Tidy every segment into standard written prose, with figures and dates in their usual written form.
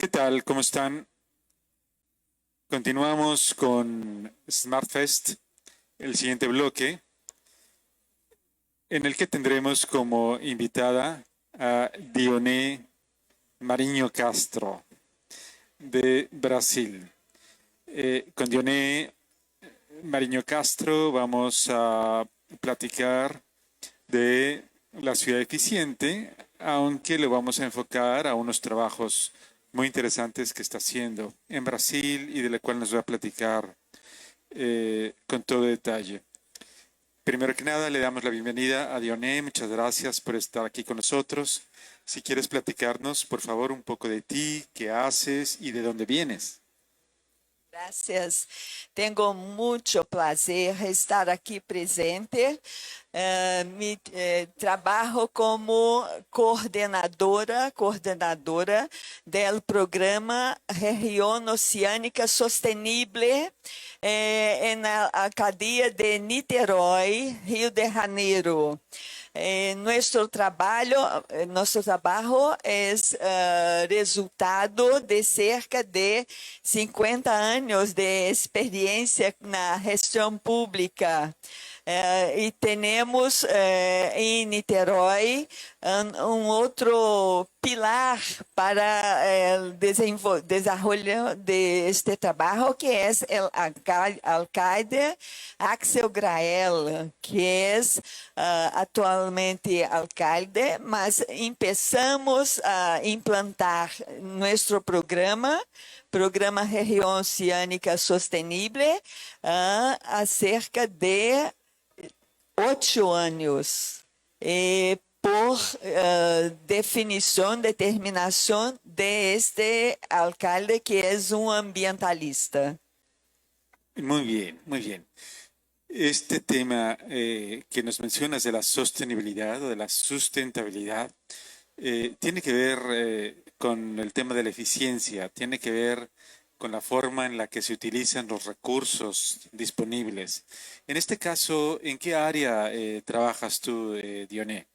¿Qué tal? ¿Cómo están? Continuamos con SmartFest, el siguiente bloque, en el que tendremos como invitada a Dioné Marinho Castro, de Brasil. Con Dioné Marinho Castro vamos a platicar de la ciudad eficiente, aunque lo vamos a enfocar a unos trabajos muy interesantes que está haciendo en Brasil y de la cual nos va a platicar con todo detalle. Primero que nada, le damos la bienvenida a Dioné. Muchas gracias por estar aquí con nosotros. Si quieres platicarnos, por favor, un poco de ti, qué haces y de dónde vienes. Gracias. Tengo mucho placer estar aqui presente. Trabalho como coordenadora do programa Região Oceânica Sostenible na cadeia de Niterói, Rio de Janeiro. Nosso trabalho é resultado de cerca de 50 anos de experiência na gestão pública. E temos em Niterói outro pilar para o desenvolvimento deste trabalho, que é o alcalde Axel Grael, que é atualmente alcalde, mas começamos a implantar nosso programa Região Oceânica Sostenible, há cerca de 8 anos, por determinação de alcalde, que é ambientalista. Muy bien, muy bien. Este tema que nos mencionas de la sostenibilidad o de la sustentabilidad tiene que ver con el tema de la eficiencia, tiene que ver con la forma en la que se utilizan los recursos disponibles. En este caso, ¿en qué área trabajas tú, Dioné?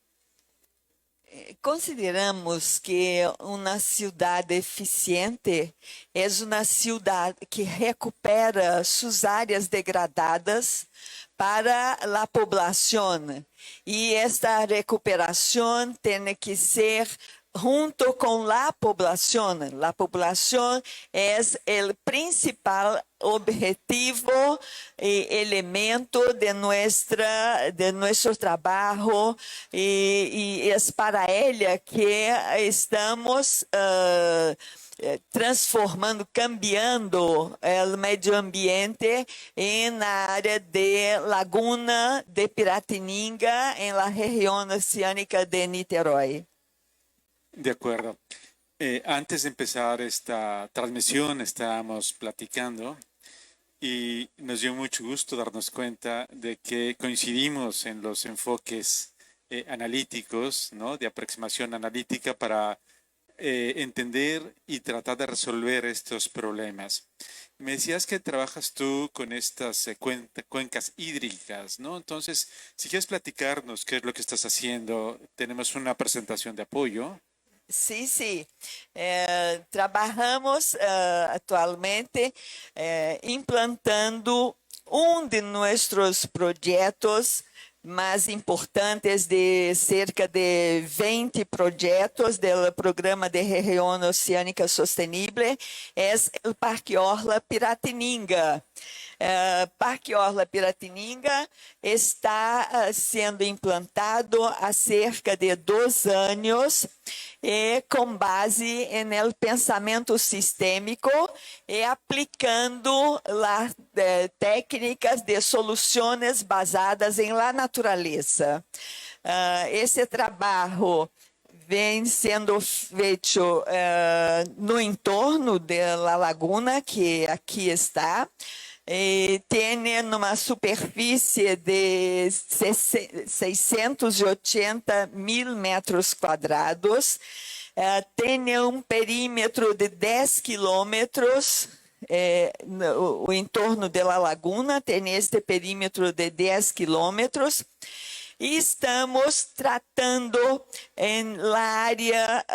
Consideramos que uma cidade eficiente é uma cidade que recupera suas áreas degradadas para a população. E esta recuperação tem que ser junto com a população. A população é o principal objetivo e elemento de nosso trabalho, e é para ela que estamos transformando, cambiando o meio ambiente na área de Laguna de Piratininga, na região oceânica de Niterói. De acuerdo. Antes de empezar esta transmisión estábamos platicando y nos dio mucho gusto darnos cuenta de que coincidimos en los enfoques analíticos, ¿no? De aproximación analítica para entender y tratar de resolver estos problemas. Me decías que trabajas tú con estas cuencas hídricas, ¿no? Entonces, si quieres platicarnos qué es lo que estás haciendo, tenemos una presentación de apoyo. Sim. Trabalhamos atualmente implantando de nossos projetos mais importantes, de cerca de 20 projetos do Programa de Região Oceânica Sostenible, é o Parque Orla Piratininga. Parque Orla Piratininga está sendo implantado há cerca de 2 anos, com base no pensamento sistêmico e aplicando técnicas de soluções basadas em la natureza. Esse trabalho vem sendo feito no entorno da laguna, que aqui está. Tem uma superfície de 680 mil metros quadrados, tem perímetro de 10 quilômetros, o entorno da laguna tem este perímetro de 10 quilômetros, e estamos tratando na área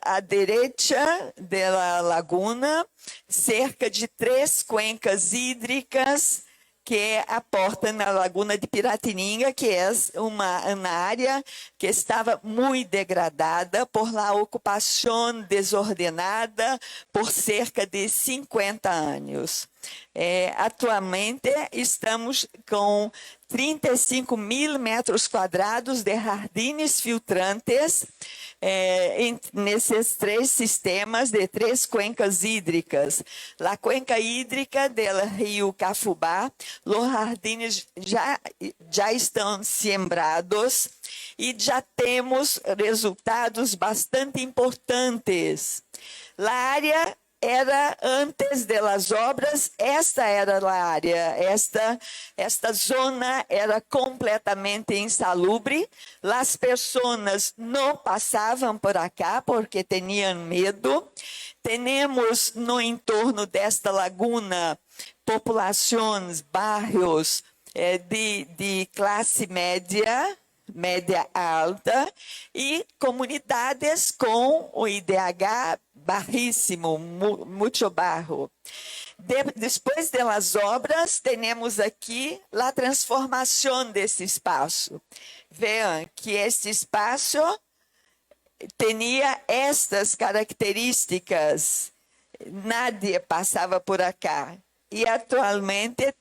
à direita da laguna, cerca de 3 cuencas hídricas que aportam na Laguna de Piratininga, que é uma área que estava muito degradada por la ocupação desordenada por cerca de 50 anos. Atualmente estamos com 35.000 metros quadrados de jardins filtrantes nesses 3 sistemas de 3 cuencas hídricas. A cuenca hídrica do rio Cafubá, os jardins já estão sembrados e já temos resultados bastante importantes. A área era antes das obras, esta era a área, esta zona era completamente insalubre, as pessoas não passavam por acá porque tinham medo. Temos no entorno desta laguna populações, bairros de classe média alta e comunidades com o IDH bajíssimo, muito baixo. Depois das obras, temos aqui a transformação desse espaço. Vejam que este espaço tinha estas características, nadie passava por acá. E atualmente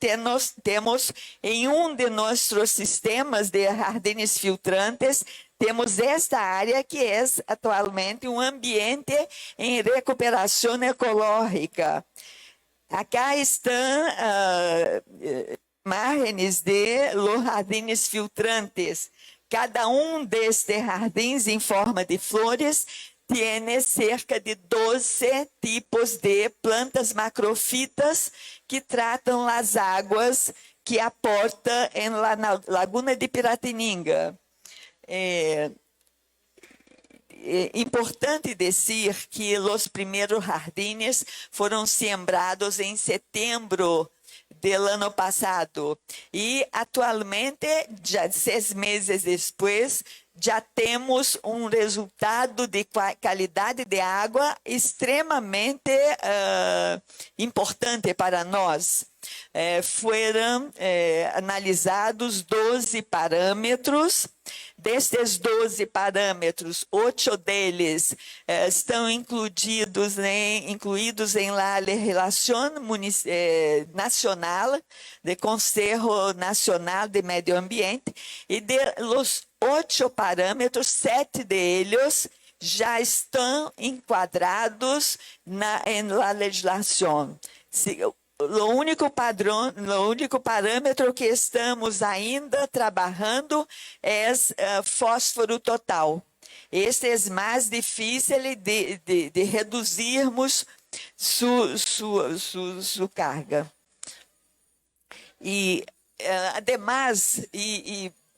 temos em de nossos sistemas de jardins filtrantes, temos esta área que é atualmente um ambiente em recuperação ecológica. Acá estão imagens de los jardins filtrantes. Cada destes jardins em forma de flores tem cerca de 12 tipos de plantas macrofitas que tratam as águas que aporta na Laguna de Piratininga. É importante dizer que os primeiros jardins foram sembrados em setembro do ano passado e atualmente, já 6 meses depois, já temos um resultado de qualidade de água extremamente importante para nós. Foram analisados 12 parâmetros. Destes 12 parâmetros, 8 deles estão incluídos em la legislação nacional, do Conselho Nacional de Medio Ambiente, e de los 8 parâmetros, 7 deles já estão enquadrados na legislação. O único parâmetro que estamos ainda trabalhando é fósforo total. Este é mais difícil de reduzirmos sua carga. E, además,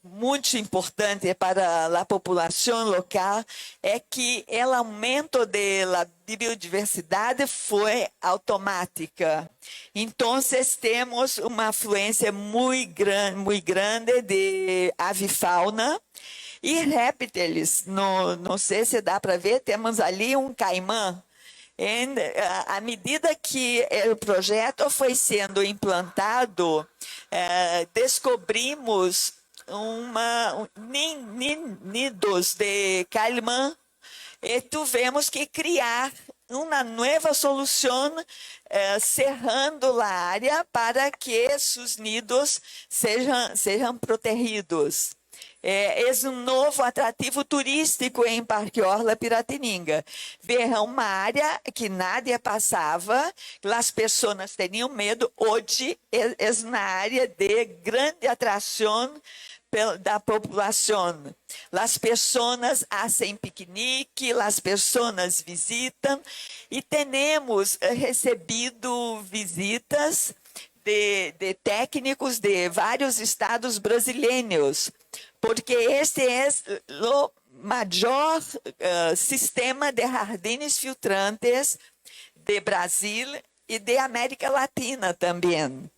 muito importante para a população local é que o aumento da biodiversidade foi automática. Então, temos uma afluência muito grande de avifauna e répteis. Não sei se dá para ver, temos ali um caimã. À medida que o projeto foi sendo implantado, descobrimos nidos de caimã e tivemos que criar uma nova solução cerrando a área para que seus nidos sejam protegidos. É um novo atrativo turístico em Parque Orla Piratininga. Ver uma área que nadie passava, as pessoas tinham medo. Hoje é uma área de grande atração da população. As pessoas fazem piquenique, as pessoas visitam e temos recebido visitas de técnicos de vários estados brasileiros, porque este é o maior sistema de jardins filtrantes de Brasil e de América Latina também.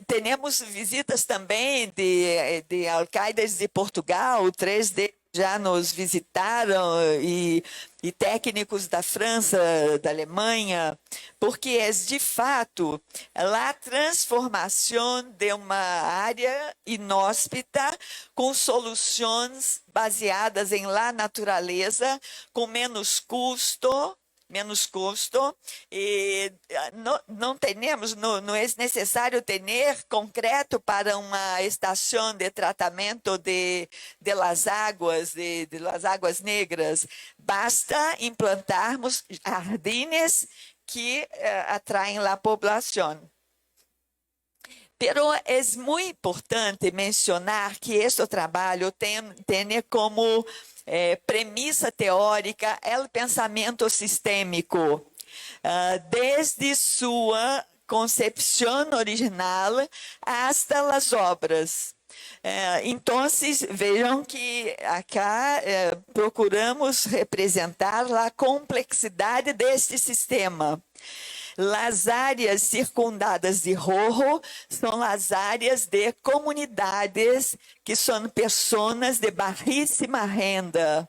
temos visitas também de alcaides de Portugal, 3 deles já nos visitaram, e técnicos da França, da Alemanha, porque é de fato a transformação de uma área inóspita com soluções baseadas em la natureza, com menos custo, e não temos, não é necessário ter concreto para uma estação de tratamento de las águas negras. Basta implantarmos jardines que atraem a população. Pero é muito importante mencionar que este trabalho tem como premissa teórica o pensamento sistêmico, desde sua concepção original hasta as obras. Então, vejam que acá procuramos representar a complexidade deste sistema. As áreas circundadas de rojo são as áreas de comunidades que são pessoas de baixíssima renda.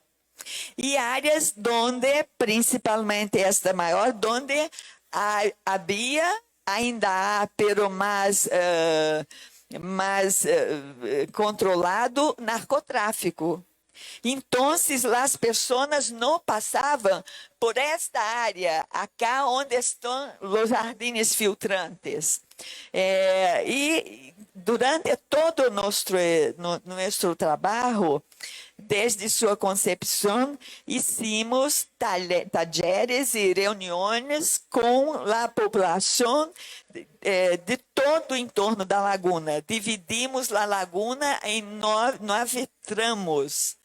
E áreas onde, principalmente esta maior, onde havia, ainda há, pero mais controlado, narcotráfico. Então, as pessoas não passavam por esta área, acá onde estão os jardines filtrantes. E durante todo o nosso trabalho, desde sua concepção, hicimos talleres e reuniões com a população de todo o entorno da laguna. Dividimos a laguna em 9 tramos.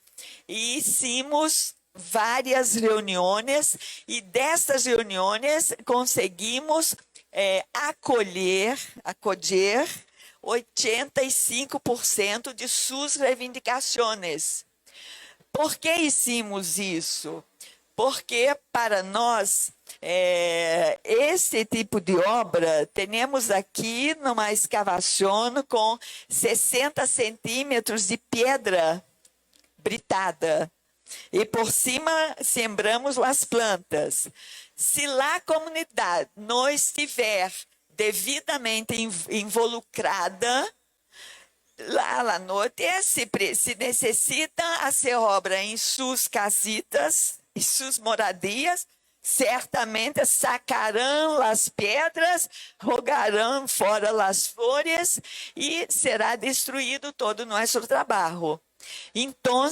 E hicimos várias reuniões, e dessas reuniões conseguimos acolher 85% de suas reivindicações. Por que hicimos isso? Porque para nós, esse tipo de obra, temos aqui numa escavação com 60 centímetros de pedra britada, e por cima sembramos as plantas. Se a comunidade não estiver devidamente involucrada, lá à noite se necessita fazer obra em suas casitas, em suas moradias, certamente sacarão as pedras, jogarão fora as flores e será destruído todo o nosso trabalho. Então,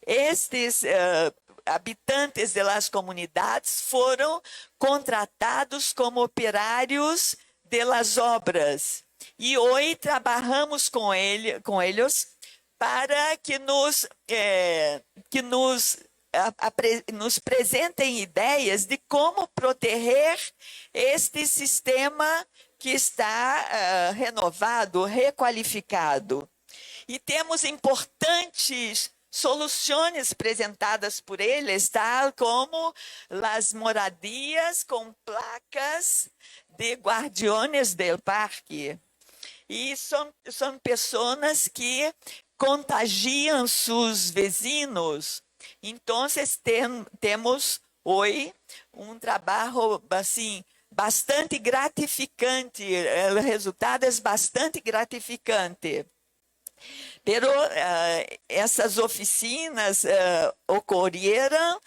estes habitantes das comunidades foram contratados como operários das obras. E hoje trabalhamos com eles para que nos apresentem ideias de como proteger este sistema que está renovado, requalificado. E temos importantes soluções apresentadas por eles, tal como as moradias com placas de guardiões do parque. E são pessoas que contagiam seus vizinhos. Então, temos hoje um trabalho assim, bastante gratificante, o resultado é bastante gratificante. Pero essas oficinas ocorreram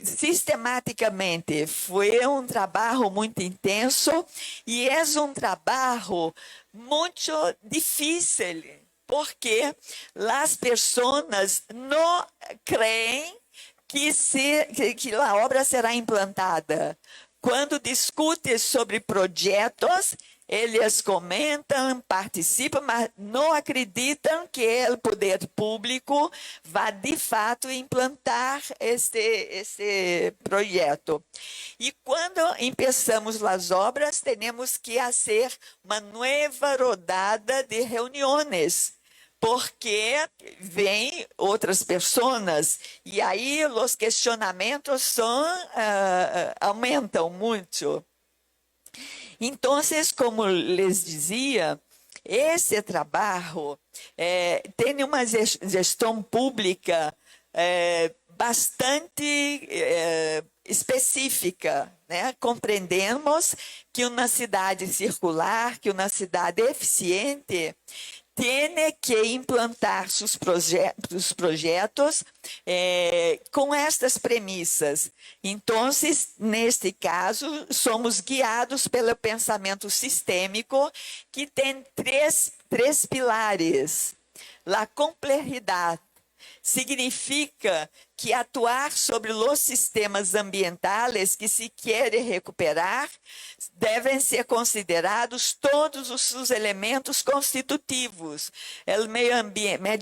sistematicamente. Foi um trabalho muito intenso e é um trabalho muito difícil, porque as pessoas não creem que a obra será implantada. Quando discute sobre projetos, eles comentam, participam, mas não acreditam que o poder público vá, de fato, implantar este projeto. E quando começamos as obras, temos que fazer uma nova rodada de reuniões, porque vêm outras pessoas e aí os questionamentos aumentam muito. Então, como les dizia, esse trabalho tem uma gestão pública bastante específica, né? Compreendemos que uma cidade circular, que uma cidade eficiente, tem que implantar seus projetos com estas premissas. Então, neste caso, somos guiados pelo pensamento sistêmico, que tem três pilares. A complexidade significa que atuar sobre os sistemas ambientais que se querem recuperar devem ser considerados todos os seus elementos constitutivos, o meio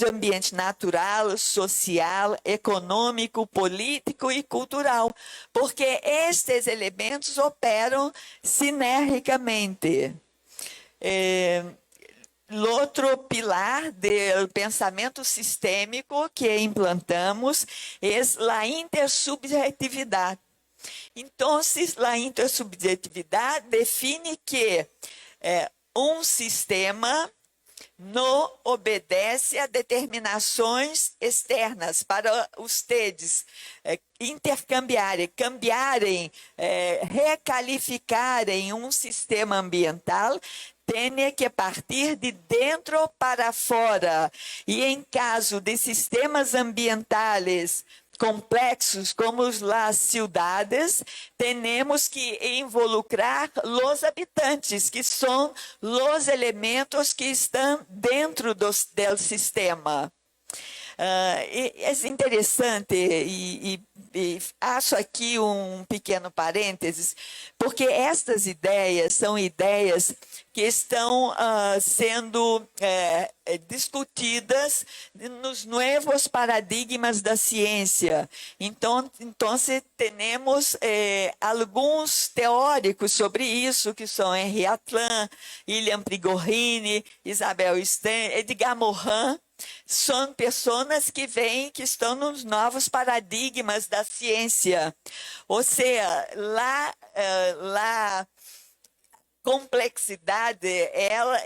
ambiente natural, social, econômico, político e cultural, porque estes elementos operam sinergicamente. Outro pilar do pensamento sistêmico que implantamos é a intersubjetividade. Então, a intersubjetividade define que um sistema não obedece a determinações externas para ustedes intercambiarem, recalificarem um sistema ambiental, tem que partir de dentro para fora. E em caso de sistemas ambientais complexos como as cidades, temos que involucrar os habitantes, que são os elementos que estão dentro do sistema. É interessante e acho aqui um pequeno parênteses, porque estas ideias são ideias que estão sendo discutidas nos novos paradigmas da ciência. Então temos alguns teóricos sobre isso, que são Henri Atlan, William Prigogine, Isabel Stein, Edgar Morin. São pessoas que estão nos novos paradigmas da ciência. Ou seja, lá complexidade, ela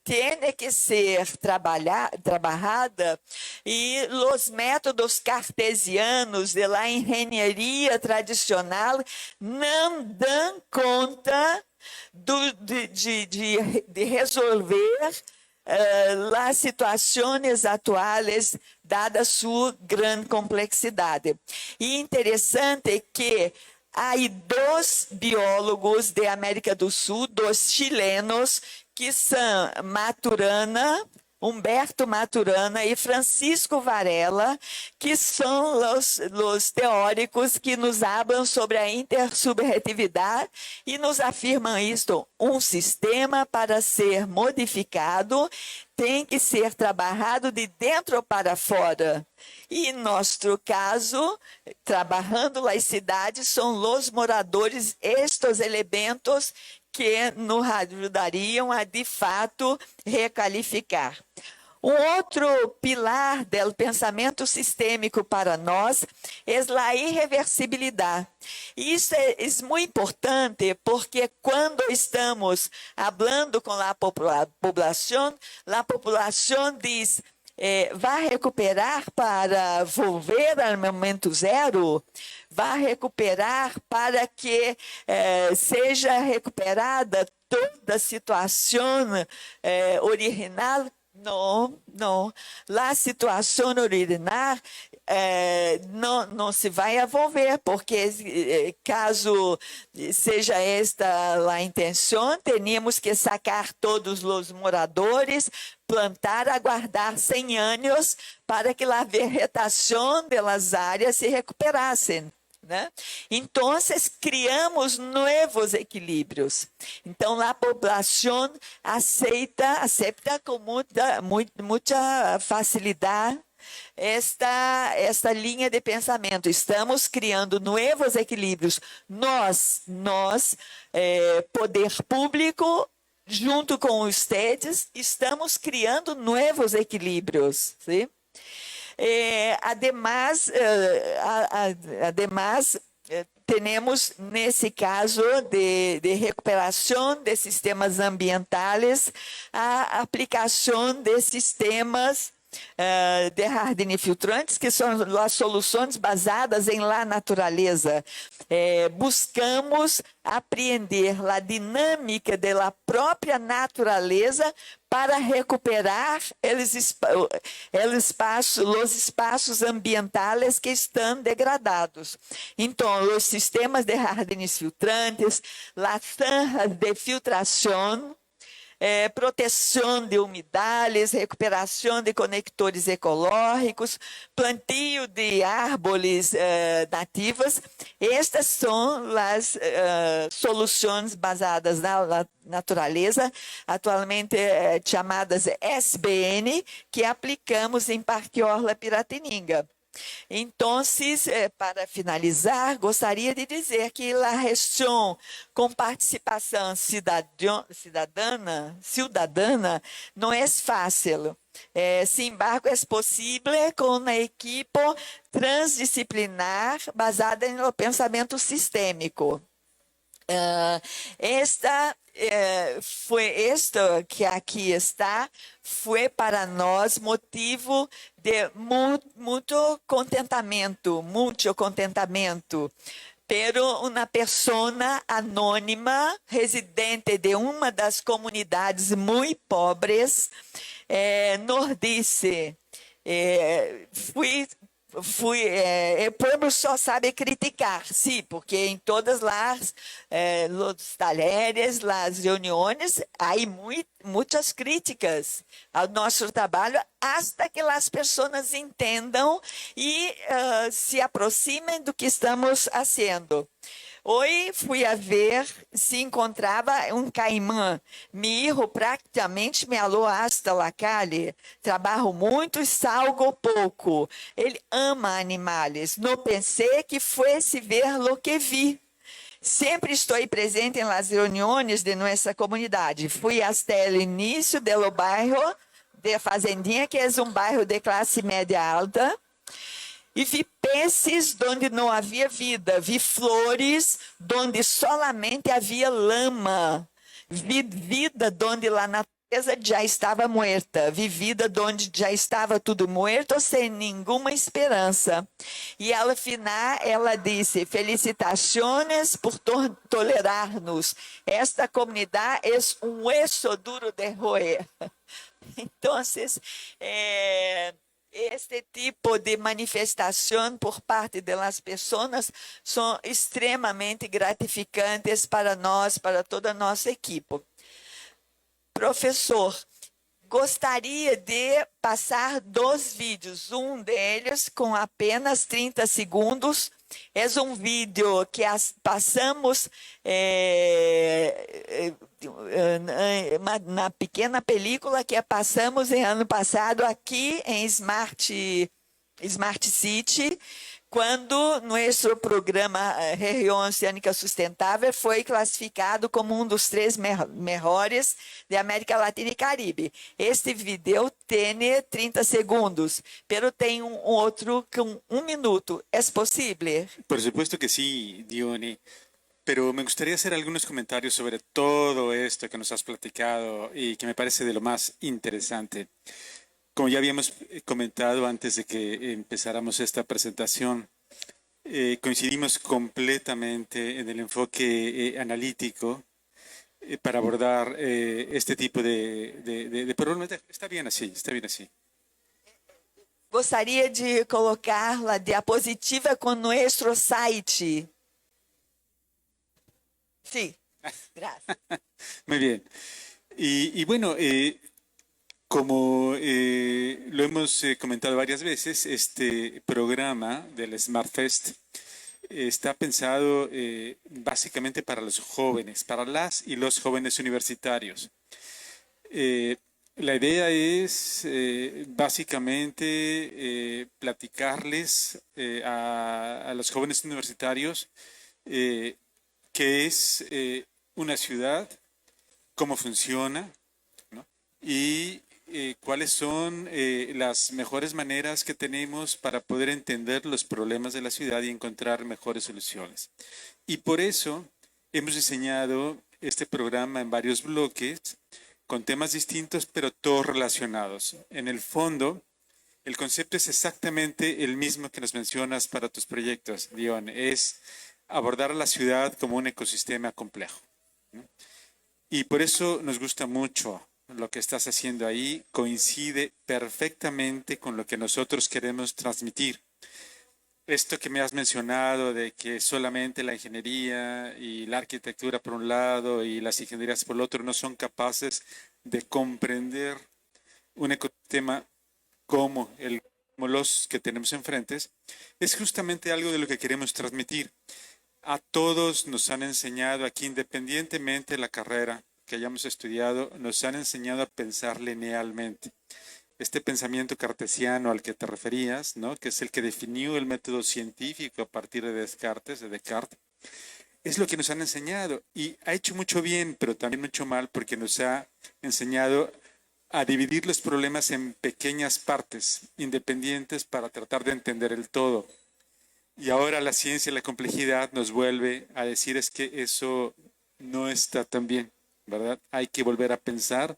tem que ser trabalhada, e os métodos cartesianos da engenharia tradicional não dão conta de resolver as situações atuais, dada sua grande complexidade. E interessante que há dois biólogos da América do Sul, dois chilenos, que são Humberto Maturana e Francisco Varela, que são os teóricos que nos falam sobre a intersubjetividade e nos afirmam isto: um sistema, para ser modificado, tem que ser trabalhado de dentro para fora. E, em nosso caso, trabalhando as cidades, são os moradores estes elementos que nos ajudariam a, de fato, recalificar. Um outro pilar do pensamento sistêmico para nós é a irreversibilidade. Isso é muito importante, porque quando estamos falando com a população diz: vai recuperar para volver ao momento zero? Vai recuperar para que seja recuperada toda a situação original? Não. A situação original não se vai envolver, porque caso seja esta a intenção, teríamos que sacar todos os moradores, plantar, aguardar 100 anos para que a vegetação das áreas se recuperassem. Né? Então, criamos novos equilíbrios. Então, a população aceita com muita facilidade esta linha de pensamento. Estamos criando novos equilíbrios. Nós, poder público, junto com os estados, estamos criando novos equilíbrios. Sim? Además, temos, nesse caso de recuperação de sistemas ambientais, a aplicação de sistemas de jardins filtrantes, que são as soluções basadas em la natureza. Buscamos apreender a dinâmica da própria natureza para recuperar os espaços ambientais que estão degradados. Então, os sistemas de jardins filtrantes, as zanjas de filtração, proteção de umidades, recuperação de conectores ecológicos, plantio de árvores nativas. Estas são as soluções basadas na natureza, atualmente chamadas SBN, que aplicamos em Parque Orla Piratininga. Então, para finalizar, gostaria de dizer que a região com participação cidadana não é fácil. Sin embargo, é possível com uma equipe transdisciplinar basada no pensamento sistêmico. Esta que aqui está foi para nós motivo de muito contentamento, pero uma pessoa anônima, residente de uma das comunidades muito pobres, nos disse, o povo só sabe criticar, sim, porque em todas os talheres, as reuniões, há muitas críticas ao nosso trabalho, hasta que as pessoas entendam e se aproximem do que estamos fazendo. Hoje fui a ver se encontrava caimã. Mi hijo praticamente me alô hasta la calle. Trabalho muito e salgo pouco. Ele ama animais. Não pensei que fosse ver lo que vi. Sempre estou presente em las reuniões de nossa comunidade. Fui até o início do bairro de Fazendinha, que é bairro de classe média alta. E vi peces onde não havia vida, vi flores onde solamente havia lama, vi vida onde a natureza já estava morta, vi vida onde já estava tudo morto, sem nenhuma esperança. E ao final ela disse: felicitações por tolerar-nos. Esta comunidade é hueso duro de roer. Então, este tipo de manifestação por parte das pessoas são extremamente gratificantes para nós, para toda a nossa equipe. Professor, gostaria de passar 2 vídeos, um deles com apenas 30 segundos. É vídeo que passamos na pequena película que passamos em ano passado aqui em Smart City, quando nosso programa Região Oceânica Sustentável foi classificado como um dos 3 melhores da América Latina e Caribe. Este vídeo tem 30 segundos, pero tem outro com 1 minuto. É possível? Por supuesto que sí, Dione. Pero me gustaría hacer algunos comentarios sobre todo esto que nos has platicado y que me parece de lo más interesante. Como ya habíamos comentado antes de que empezáramos esta presentación, coincidimos completamente en el enfoque analítico para abordar este tipo de problemas. Está bien así, está bien así. Gostaria de colocar a diapositiva com nosso site. Sí, gracias. Muy bien. Y bueno, como lo hemos comentado varias veces, este programa del SmartFest está pensado básicamente para los jóvenes, para las y los jóvenes universitarios. La idea es básicamente platicarles a los jóvenes universitarios qué es una ciudad, cómo funciona, ¿no? Y cuáles son las mejores maneras que tenemos para poder entender los problemas de la ciudad y encontrar mejores soluciones. Y por eso hemos diseñado este programa en varios bloques con temas distintos, pero todos relacionados. En el fondo, el concepto es exactamente el mismo que nos mencionas para tus proyectos, Dion. Es abordar a la ciudad como un ecosistema complejo, ¿no? Y por eso nos gusta mucho lo que estás haciendo ahí. Coincide perfectamente con lo que nosotros queremos transmitir. Esto que me has mencionado de que solamente la ingeniería y la arquitectura por un lado y las ingenierías por el otro no son capaces de comprender un ecosistema como los que tenemos enfrente, es justamente algo de lo que queremos transmitir. A todos nos han enseñado aquí, independientemente de la carrera que hayamos estudiado, nos han enseñado a pensar linealmente. Este pensamiento cartesiano al que te referías, ¿no? Que es el que definió el método científico a partir de Descartes, es lo que nos han enseñado y ha hecho mucho bien, pero también mucho mal porque nos ha enseñado a dividir los problemas en pequeñas partes independientes para tratar de entender el todo. Y ahora la ciencia y la complejidad nos vuelve a decir es que eso no está tan bien, ¿verdad? Hay que volver a pensar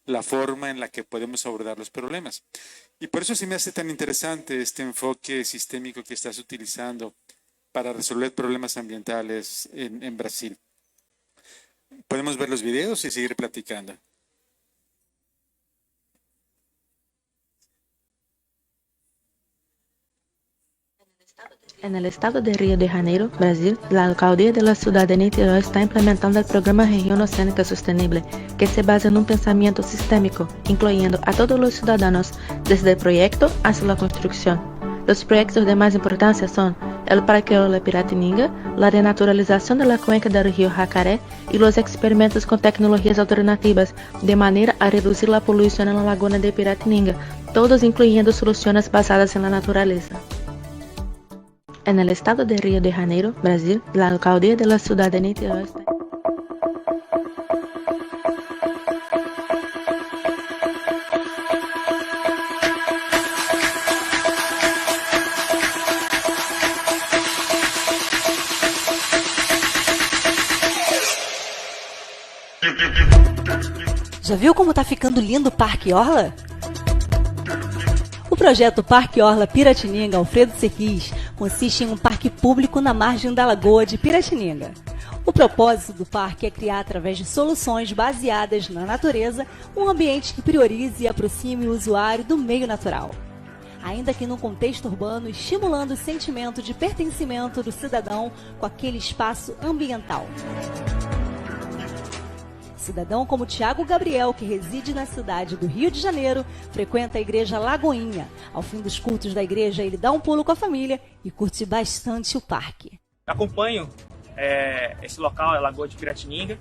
la forma en la que podemos abordar los problemas. Y por eso se me hace tan interesante este enfoque sistémico que estás utilizando para resolver problemas ambientales en Brasil. Podemos ver los videos y seguir platicando. En el estado de Río de Janeiro, Brasil, la alcaldía de la ciudad de Niterói está implementando el programa Región Oceánica Sostenible, que se basa en un pensamiento sistémico, incluyendo a todos los ciudadanos, desde el proyecto hasta la construcción. Los proyectos de más importancia son el Parque Orla Piratininga, la renaturalización de la cuenca del río Jacaré y los experimentos con tecnologías alternativas, de manera a reducir la polución en la laguna de Piratininga, todos incluyendo soluciones basadas en la naturaleza. En el estado de Río de Janeiro, Brasil, la alcaldía de la ciudad de Niterói está... Já viu como tá ficando lindo o Parque Orla? O projeto Parque Orla Piratininga Alfredo Serquis consiste em um parque público na margem da Lagoa de Piratininga. O propósito do parque é criar, através de soluções baseadas na natureza, um ambiente que priorize e aproxime o usuário do meio natural, ainda que num contexto urbano, estimulando o sentimento de pertencimento do cidadão com aquele espaço ambiental. Cidadão como Tiago Gabriel, que reside na cidade do Rio de Janeiro, frequenta a igreja Lagoinha. Ao fim dos cultos da igreja, ele dá um pulo com a família e curte bastante o parque. Acompanho esse local, a Lagoa de Piratininga,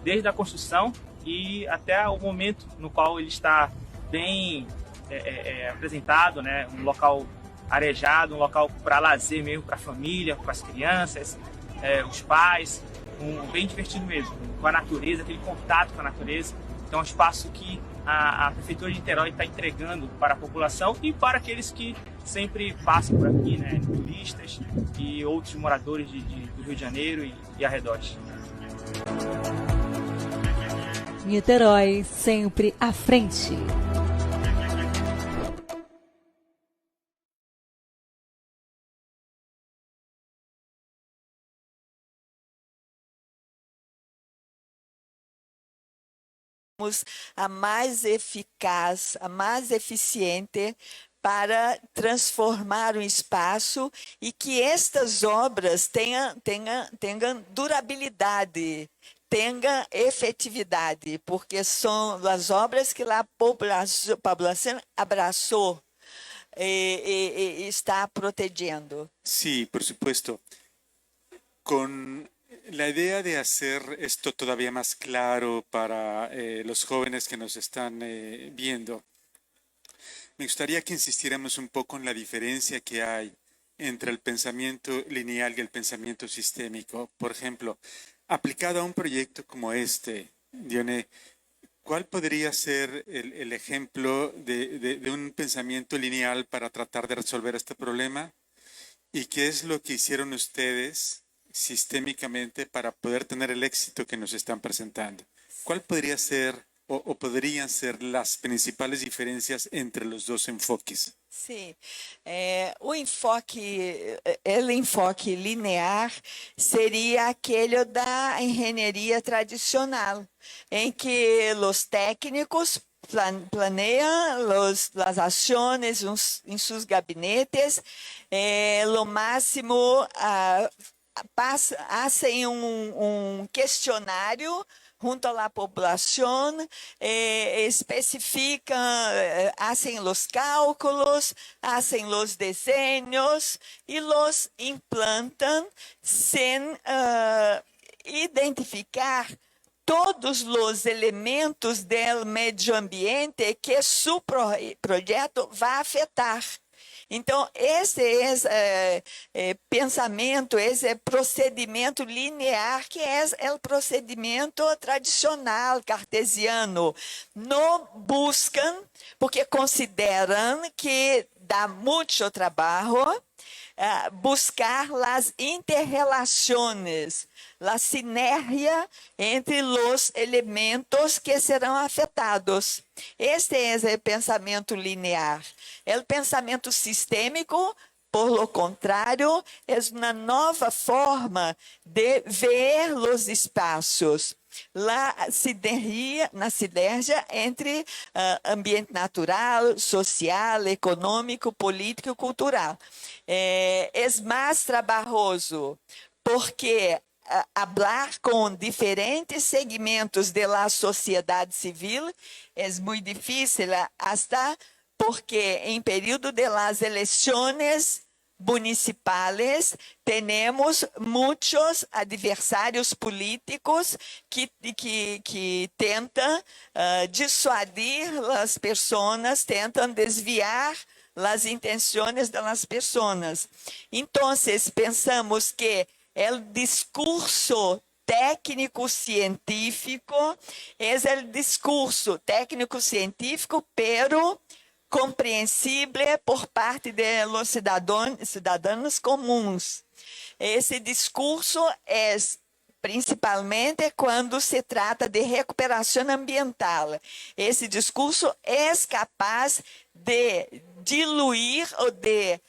desde a construção e até o momento no qual ele está bem apresentado, né? Um local arejado, um local para lazer mesmo, para a família, para as crianças, os pais, bem divertido mesmo, com a natureza, aquele contato com a natureza. Então é um espaço que a Prefeitura de Niterói está entregando para a população e para aqueles que sempre passam por aqui, né, turistas e outros moradores do Rio de Janeiro e arredores. Niterói, sempre à frente. A mais eficaz, a mais eficiente para transformar o espaço e que estas obras tenham durabilidade, tenham efetividade, porque são as obras que a população abraçou e está protegendo. Sí, por supuesto. Con la idea de hacer esto todavía más claro para los jóvenes que nos están viendo, me gustaría que insistiéramos un poco en la diferencia que hay entre el pensamiento lineal y el pensamiento sistémico. Por ejemplo, aplicado a un proyecto como este, Dione, ¿cuál podría ser el ejemplo de un pensamiento lineal para tratar de resolver este problema? ¿Y qué es lo que hicieron ustedes sistémicamente para poder tener el éxito que nos están presentando? ¿Cuál podría ser o podrían ser las principales diferencias entre los dos enfoques? Sim, o enfoque linear seria aquele da engenharia tradicional, em que os técnicos planeiam as ações em seus gabinetes, lo máximo hacen um questionário junto à população, especificam, hacen os cálculos, hacen os desenhos e los implantam sem identificar todos os elementos do meio ambiente que seu projeto vai afetar. Então, esse pensamento, esse procedimento linear, que é o procedimento tradicional cartesiano, não buscam, porque consideram que dá muito trabalho buscar as interrelações, a sinergia entre os elementos que serão afetados. Este é o pensamento linear. O pensamento sistêmico, por lo contrário, é uma nova forma de ver os espaços. Na sinergia entre ambiente natural, social, econômico, político e cultural. É mais trabalhoso, porque falar com diferentes segmentos da sociedade civil é muito difícil, até porque em período de las eleições municipales temos muitos adversários políticos que tentam dissuadir as pessoas, tentam desviar as intenções das pessoas. Então, pensamos que o discurso técnico-científico é o discurso técnico-científico, pero compreensível por parte dos cidadãos comuns. Esse discurso é principalmente quando se trata de recuperação ambiental. Esse discurso é capaz de diluir ou de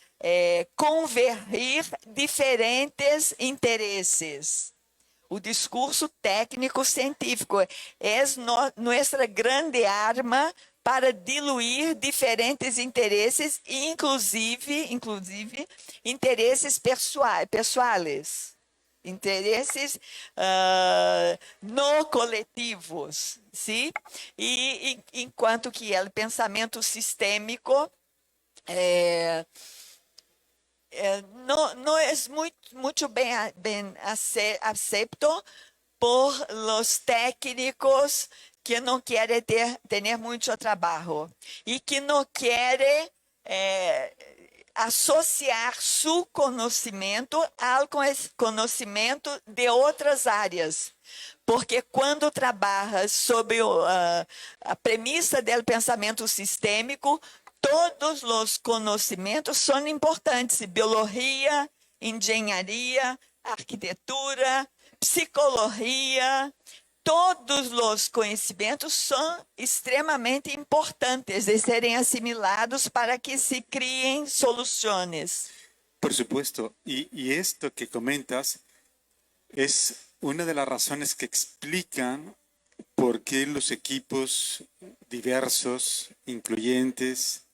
convergir diferentes interesses. O discurso técnico-científico é nossa grande arma para diluir diferentes interesses, inclusive interesses pessoais, interesses não coletivos, sim? E enquanto que o pensamento sistêmico não é muito bem aceito por los técnicos que não querem ter muito trabalho e que não querem associar seu conhecimento ao conhecimento de outras áreas. Porque quando trabalha sobre a premissa do pensamento sistêmico, todos os conhecimentos são importantes: biologia, engenharia, arquitetura, psicologia. Todos os conhecimentos são extremamente importantes de serem assimilados para que se criem soluções. Por supuesto, y esto que comentas es una de las razones que explican por qué los equipos diversos, incluyentes,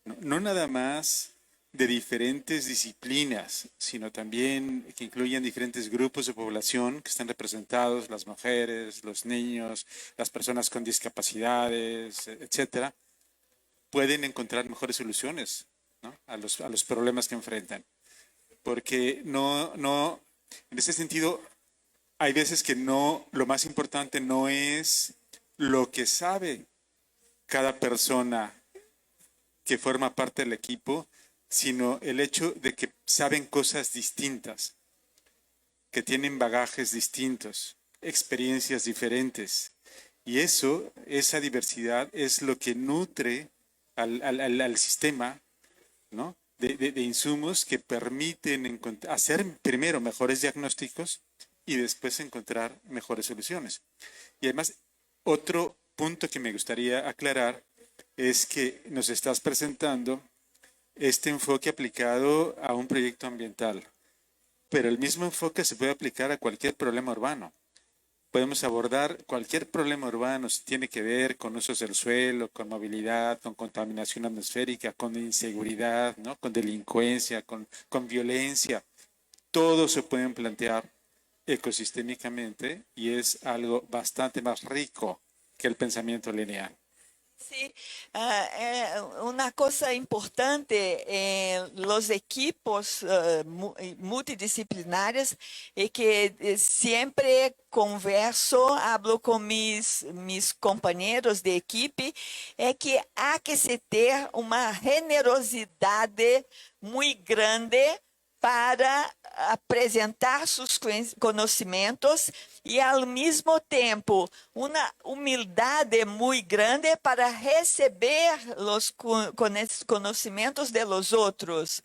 no nada más de diferentes disciplinas, sino también que incluyen diferentes grupos de población que están representados, las mujeres, los niños, las personas con discapacidades, etcétera, pueden encontrar mejores soluciones, ¿no?, a los problemas que enfrentan. Porque en ese sentido, hay veces que lo más importante no es lo que sabe cada persona que forma parte del equipo, sino el hecho de que saben cosas distintas, que tienen bagajes distintos, experiencias diferentes. Y esa diversidad es lo que nutre al sistema, ¿no? de insumos que permiten hacer primero mejores diagnósticos y después encontrar mejores soluciones. Y además, otro punto que me gustaría aclarar es que nos estás presentando este enfoque aplicado a un proyecto ambiental, pero el mismo enfoque se puede aplicar a cualquier problema urbano. Podemos abordar cualquier problema urbano si tiene que ver con usos del suelo, con movilidad, con contaminación atmosférica, con inseguridad, ¿no? Con delincuencia, con violencia. Todo se pueden plantear ecosistémicamente y es algo bastante más rico que el pensamiento lineal. Sí, una cosa importante en los equipos multidisciplinares es que siempre converso, hablo con mis compañeros de equipe, é que há que se ter uma generosidade muito grande para apresentar seus conhecimentos e, ao mesmo tempo, uma humildade muito grande para receber os conhecimentos de los outros.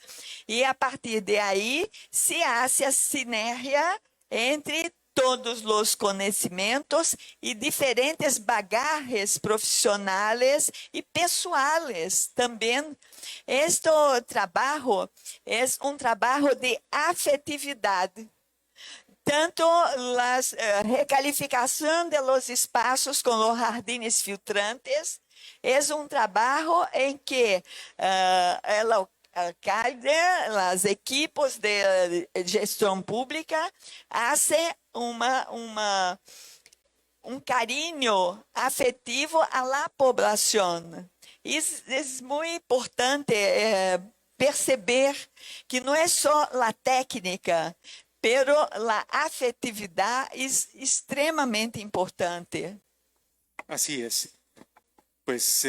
E, a partir de aí, se hace a sinergia entre todos os conhecimentos e diferentes bagagens profissionais e pessoais também. Este trabalho é um trabalho de afetividade. Tanto a recalificação de los espaços com os jardines filtrantes é um trabalho em que o alcalde, as equipes de gestão pública fazem um carinho afetivo à população. Isso é muito importante perceber que não é só a técnica, pero a afetividade é extremamente importante. Así es. Pues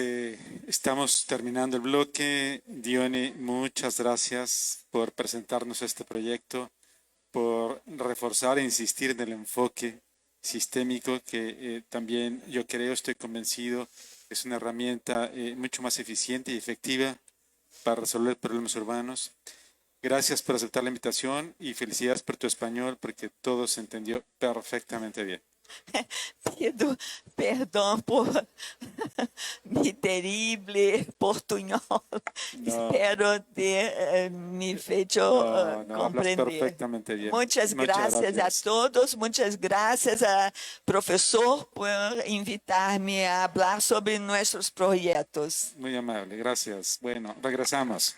estamos terminando el bloque. Dione, muchas gracias por presentarnos este proyecto, por reforzar e insistir en el enfoque sistémico que también yo creo, estoy convencido, es una herramienta mucho más eficiente y efectiva para resolver problemas urbanos. Gracias por aceptar la invitación y felicidades por tu español porque todo se entendió perfectamente bien. Pido perdão por mi terrible portunhol. No. Espero ter me feito Hablas compreender. perfectamente bien. Muchas gracias a todos, muchas gracias a professor por invitar-me a falar sobre nossos projetos. Muy amable, gracias. Bueno, regresamos.